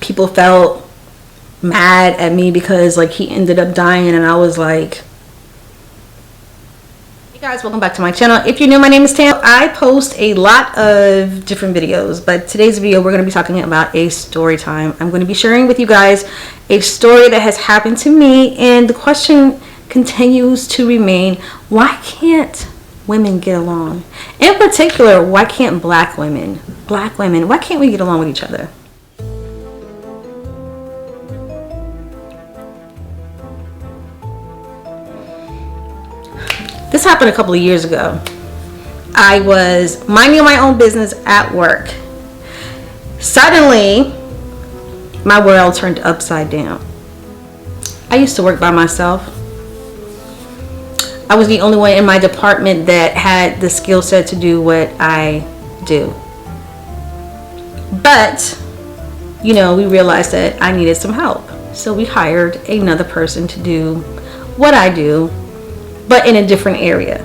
people felt mad at me because like he ended up dying, and I was like, hey guys, welcome back to my channel. If you're new, my name is Tam. I post a lot of different videos, but today's video we're going to be talking about a story time. I'm going to be sharing with you guys a story that has happened to me, and the question continues to remain, why can't women get along? In particular, why can't black women, why can't we get along with each other? This happened a couple of years ago. I was minding my own business at work. Suddenly, my world turned upside down. I used to work by myself. I was the only one in my department that had the skill set to do what I do. But, you know, we realized that I needed some help. So we hired another person to do what I do, but in a different area.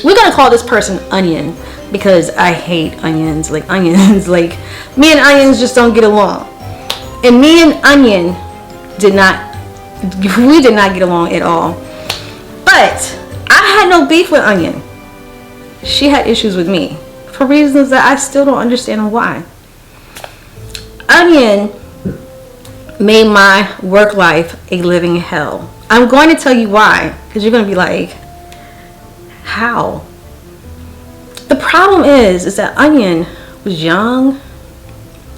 We're gonna call this person Onion because I hate onions. Like onions, like me and onions just don't get along. And me and Onion did not get along at all. But I had no beef with Onion. She had issues with me for reasons that I still don't understand why. Onion made my work life a living hell. I'm going to tell you why, because you're going to be like, how? The problem is that Onion was young,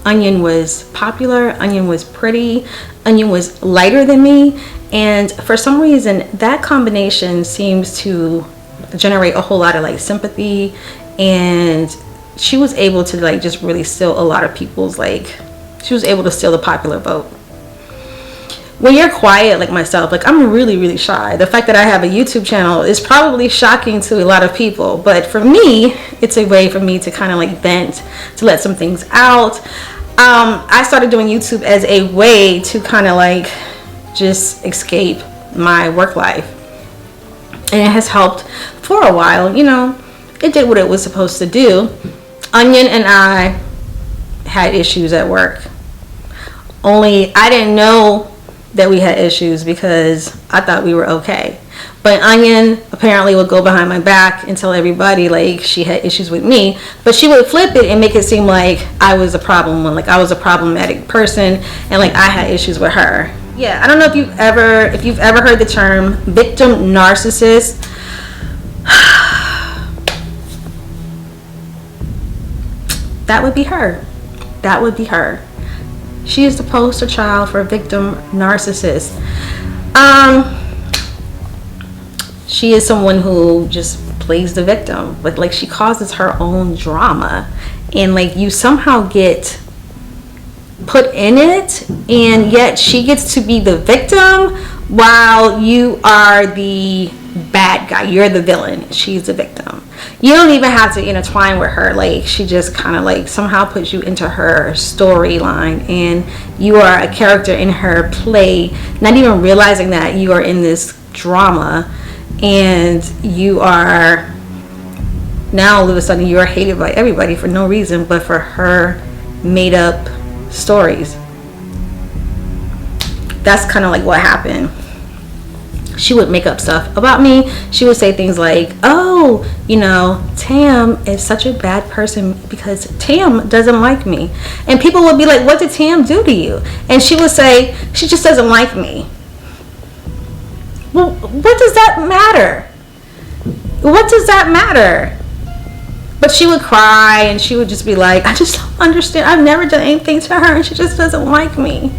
Onion was popular, Onion was pretty, Onion was lighter than me, and for some reason that combination seems to generate a whole lot of like sympathy, and she was able to like just really steal a lot of people's, like, she was able to steal the popular vote. When you're quiet like myself, like I'm really shy, the fact that I have a YouTube channel is probably shocking to a lot of people, but for me it's a way for me to kind of like vent, to let some things out. I started doing YouTube as a way to kind of like just escape my work life, and it has helped for a while. You know, it did what it was supposed to do. Onion and I had issues at work, only I didn't know that we had issues because I thought we were okay. But Onion apparently would go behind my back and tell everybody like she had issues with me, but she would flip it and make it seem like I was a problem one, like I was a problematic person, and like I had issues with her. Yeah, I don't know if you've ever heard the term victim narcissist. That would be her. That would be her. She is the poster child for a victim narcissist. She is someone who just plays the victim, but like she causes her own drama, and like you somehow get put in it, and yet she gets to be the victim while you are the bad guy. You're the villain, she's the victim. You don't even have to intertwine with her. Like she just kind of like somehow puts you into her storyline, and you are a character in her play, not even realizing that you are in this drama, and you are now all of a sudden you are hated by everybody for no reason but for her made up stories. That's kind of like what happened. She would make up stuff about me. She would say things like, oh, you know, Tam is such a bad person because Tam doesn't like me. And people would be like, what did Tam do to you? And she would say, she just doesn't like me. Well, what does that matter? What does that matter? But she would cry and she would just be like, I just don't understand. I've never done anything to her and she just doesn't like me.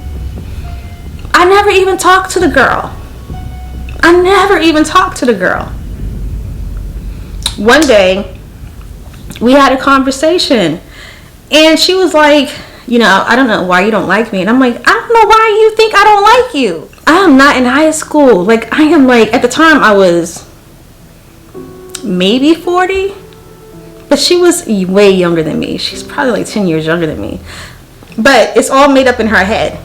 I never even talked to the girl. One day, we had a conversation, and she was like, you know, I don't know why you don't like me. And I'm like, I don't know why you think I don't like you. I am not in high school. Like, I am like, at the time, I was maybe 40, but she was way younger than me. She's probably like 10 years younger than me. But it's all made up in her head.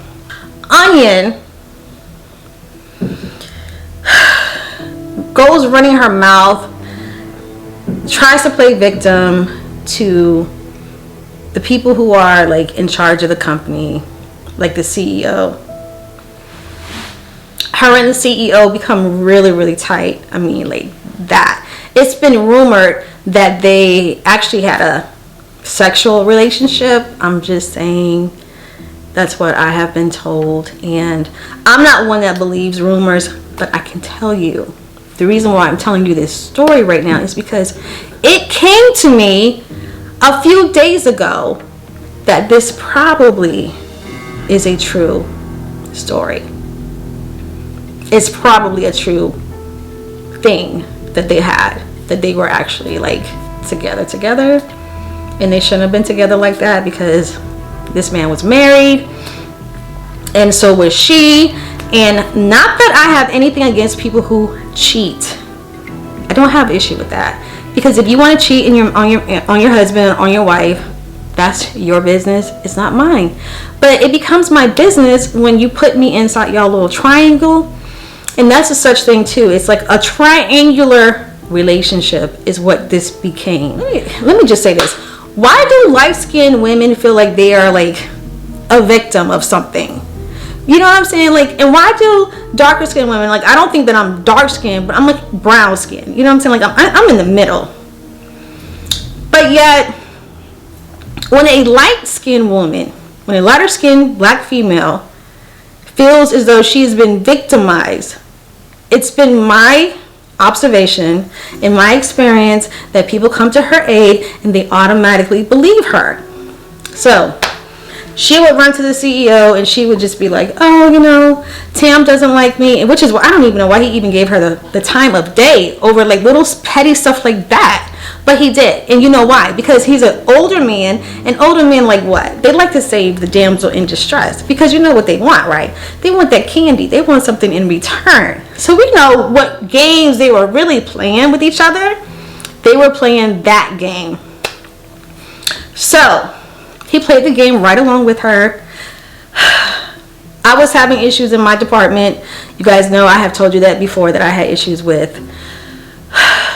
Onion goes running her mouth, tries to play victim to the people who are like in charge of the company, like the CEO, her and the CEO become really, really tight. I mean, like that. It's been rumored that they actually had a sexual relationship. I'm just saying, that's what I have been told. And I'm not one that believes rumors, but I can tell you, the reason why I'm telling you this story right now is because it came to me a few days ago that this probably is a true story. It's probably a true thing that they had, that they were actually like together, and they shouldn't have been together like that, because this man was married and so was she. And not that I have anything against people who cheat. I don't have issue with that, because if you want to cheat on your husband, on your wife, that's your business. It's not mine. But it becomes my business when you put me inside y'all little triangle. And that's a such thing too. It's like a triangular relationship is what this became. Let me just say this. Why do light-skinned women feel like they are like a victim of something? You know what I'm saying? Like, and why do darker skinned women, like, I don't think that I'm dark skinned, but I'm like brown skinned. You know what I'm saying? Like, I'm in the middle. But yet, when a light skinned woman, when a lighter skinned black female feels as though she's been victimized, it's been my observation and my experience that people come to her aid and they automatically believe her. So she would run to the CEO and she would just be like, oh, you know, Tam doesn't like me, which is why I don't even know why he even gave her the time of day over like little petty stuff like that. But he did. And you know why? Because he's an older man, and older men like what? They like to save the damsel in distress, because you know what they want, right? They want that candy. They want something in return. So we know what games they were really playing with each other. They were playing that game. So he played the game right along with her. I was having issues in my department. You guys know I have told you that before, that I had issues with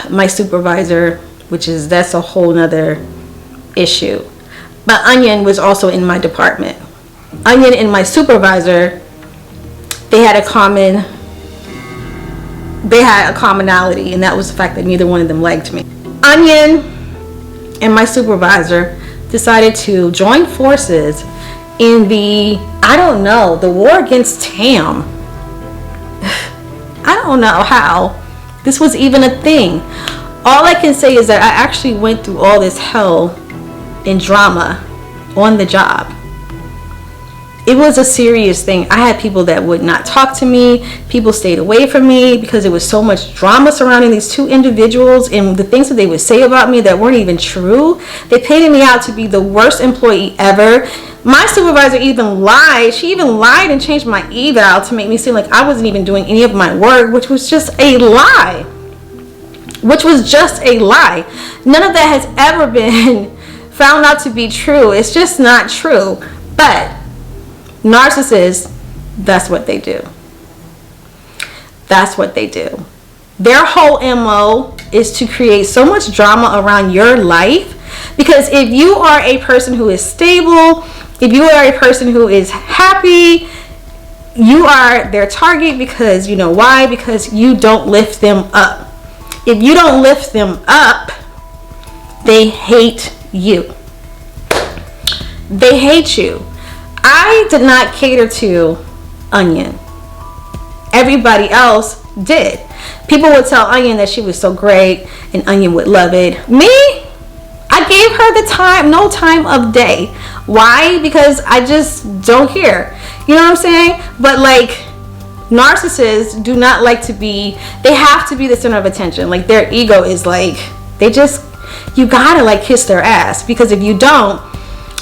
my supervisor, that's a whole nother issue. But Onion was also in my department. Onion and my supervisor, they had a commonality, and that was the fact that neither one of them liked me. Onion and my supervisor decided to join forces in the war against Tam. I don't know how this was even a thing. All I can say is that I actually went through all this hell and drama on the job. It was a serious thing. I had people that would not talk to me. People stayed away from me because there was so much drama surrounding these two individuals, and the things that they would say about me that weren't even true. They painted me out to be the worst employee ever. My supervisor even lied. She even lied and changed my eval to make me seem like I wasn't even doing any of my work, which was just a lie. None of that has ever been found out to be true. It's just not true. But narcissists, that's what they do. That's what they do. Their whole MO is to create so much drama around your life, because if you are a person who is stable, if you are a person who is happy, you are their target. Because you know why? Because you don't lift them up. If you don't lift them up, they hate you. They hate you. I did not cater to Onion. Everybody else did. People would tell Onion that she was so great and Onion would love it. Me? I gave her no time of day. Why? Because I just don't care. You know what I'm saying? But like, narcissists do not like to be, they have to be the center of attention. Like, their ego is like, you gotta like kiss their ass, because if you don't,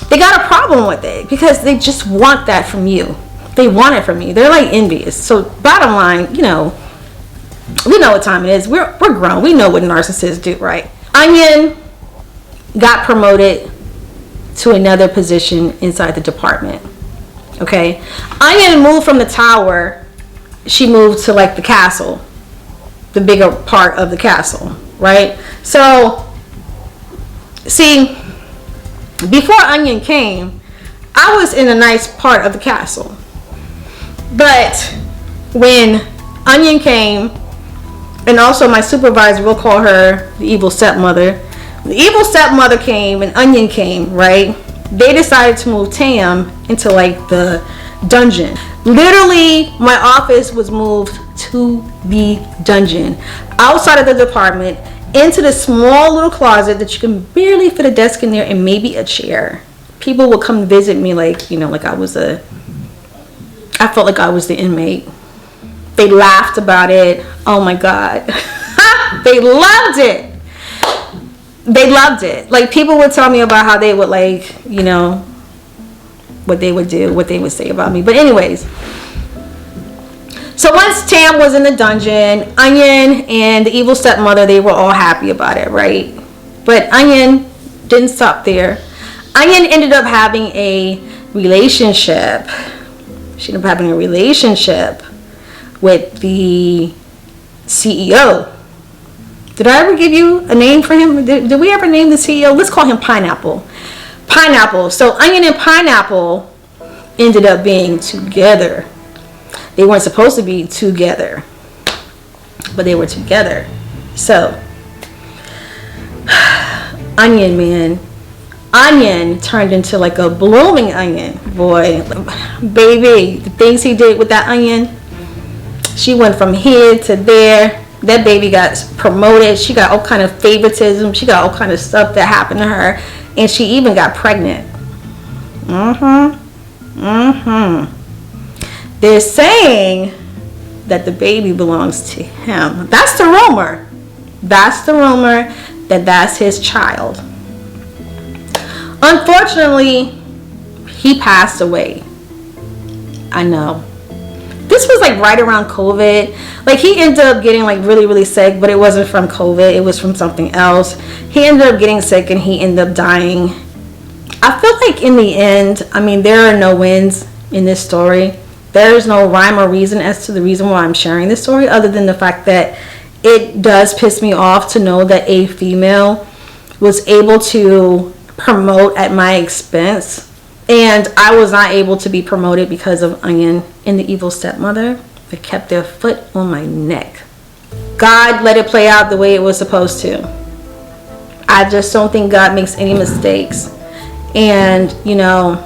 they got a problem with it, because they just want that from you. They want it from you. They're like envious. So bottom line, we know what time it is. We're grown. We know what narcissists do, right? Onion got promoted to another position inside the department. Okay? Onion moved from the tower. She moved to like the castle, the bigger part of the castle, right? So, see, Before Onion came, I was in a nice part of the castle. But when Onion came, and also my supervisor, we'll call her the evil stepmother. The evil stepmother came and Onion came, right? They decided to move Tam into like the dungeon. Literally, my office was moved to the dungeon, outside of the department, into the small little closet that you can barely fit a desk in there and maybe a chair. People would come visit me like, you know, like I felt like I was the inmate. They laughed about it. Oh my God. They loved it. They loved it. Like, people would tell me about how they would, like, you know, what they would do, what they would say about me. But anyways, so once Tam was in the dungeon, Onion and the evil stepmother, they were all happy about it, right? But Onion didn't stop there. Onion ended up having a relationship. She ended up having a relationship with the CEO. Did I ever give you a name for him? Did we ever name the CEO? Let's call him Pineapple. Pineapple. So Onion and Pineapple ended up being together. They weren't supposed to be together, but they were together. So Onion, man. Onion turned into like a blooming onion. Boy, baby, the things he did with that onion. She went from here to there. That baby got promoted. She got all kind of favoritism. She got all kind of stuff that happened to her. And she even got pregnant. They're saying that the baby belongs to him. That's the rumor. That's the rumor, that that's his child. Unfortunately, he passed away. I know. This was like right around COVID. Like, he ended up getting like really, really sick, but it wasn't from COVID. It was from something else. He ended up getting sick and he ended up dying. I feel like in the end, I mean, there are no wins in this story. There's no rhyme or reason as to the reason why I'm sharing this story, other than the fact that it does piss me off to know that a female was able to promote at my expense, and I was not able to be promoted because of Onion and the evil stepmother. They kept their foot on my neck. God let it play out the way it was supposed to. I just don't think God makes any mistakes. And, you know,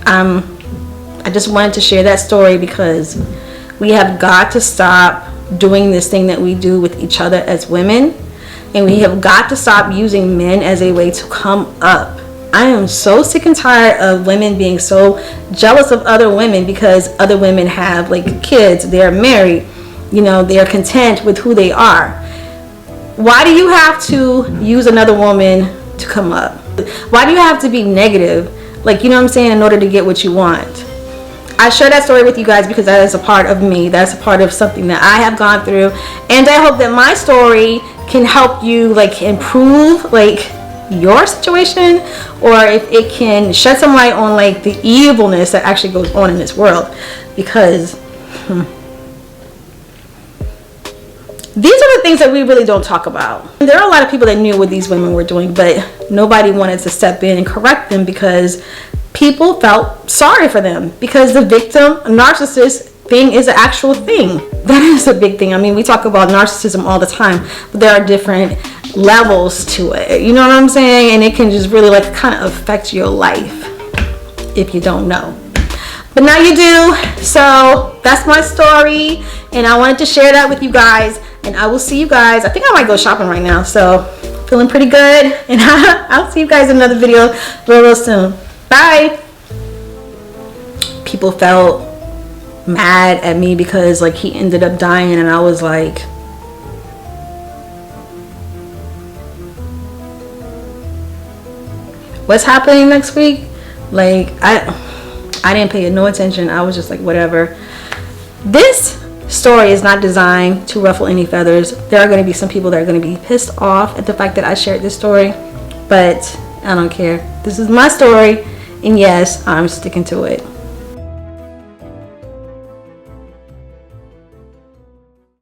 I just wanted to share that story because we have got to stop doing this thing that we do with each other as women. And we have got to stop using men as a way to come up. I am so sick and tired of women being so jealous of other women because other women have like kids, they're married, you know, they're content with who they are. Why do you have to use another woman to come up? Why do you have to be negative? Like, you know what I'm saying, in order to get what you want? I share that story with you guys because that is a part of me. That's a part of something that I have gone through. And I hope that my story can help you like improve like your situation, or if it can shed some light on like the evilness that actually goes on in this world. Because these are the things that we really don't talk about. There are a lot of people that knew what these women were doing, but nobody wanted to step in and correct them because people felt sorry for them, because the victim narcissist thing is an actual thing. That is a big thing. I mean, we talk about narcissism all the time, but there are different levels to it. You know what I'm saying? And it can just really like kind of affect your life if you don't know. But now you do. So that's my story, and I wanted to share that with you guys. And I will see you guys. I think I might go shopping right now, so feeling pretty good. And I'll see you guys in another video real soon. Bye. People felt mad at me because like he ended up dying, and I was like, what's happening next week? Like, I didn't pay no attention. I was just like, whatever. This story is not designed to ruffle any feathers. There are going to be some people that are going to be pissed off at the fact that I shared this story, but I don't care. This is my story, and yes, I'm sticking to it.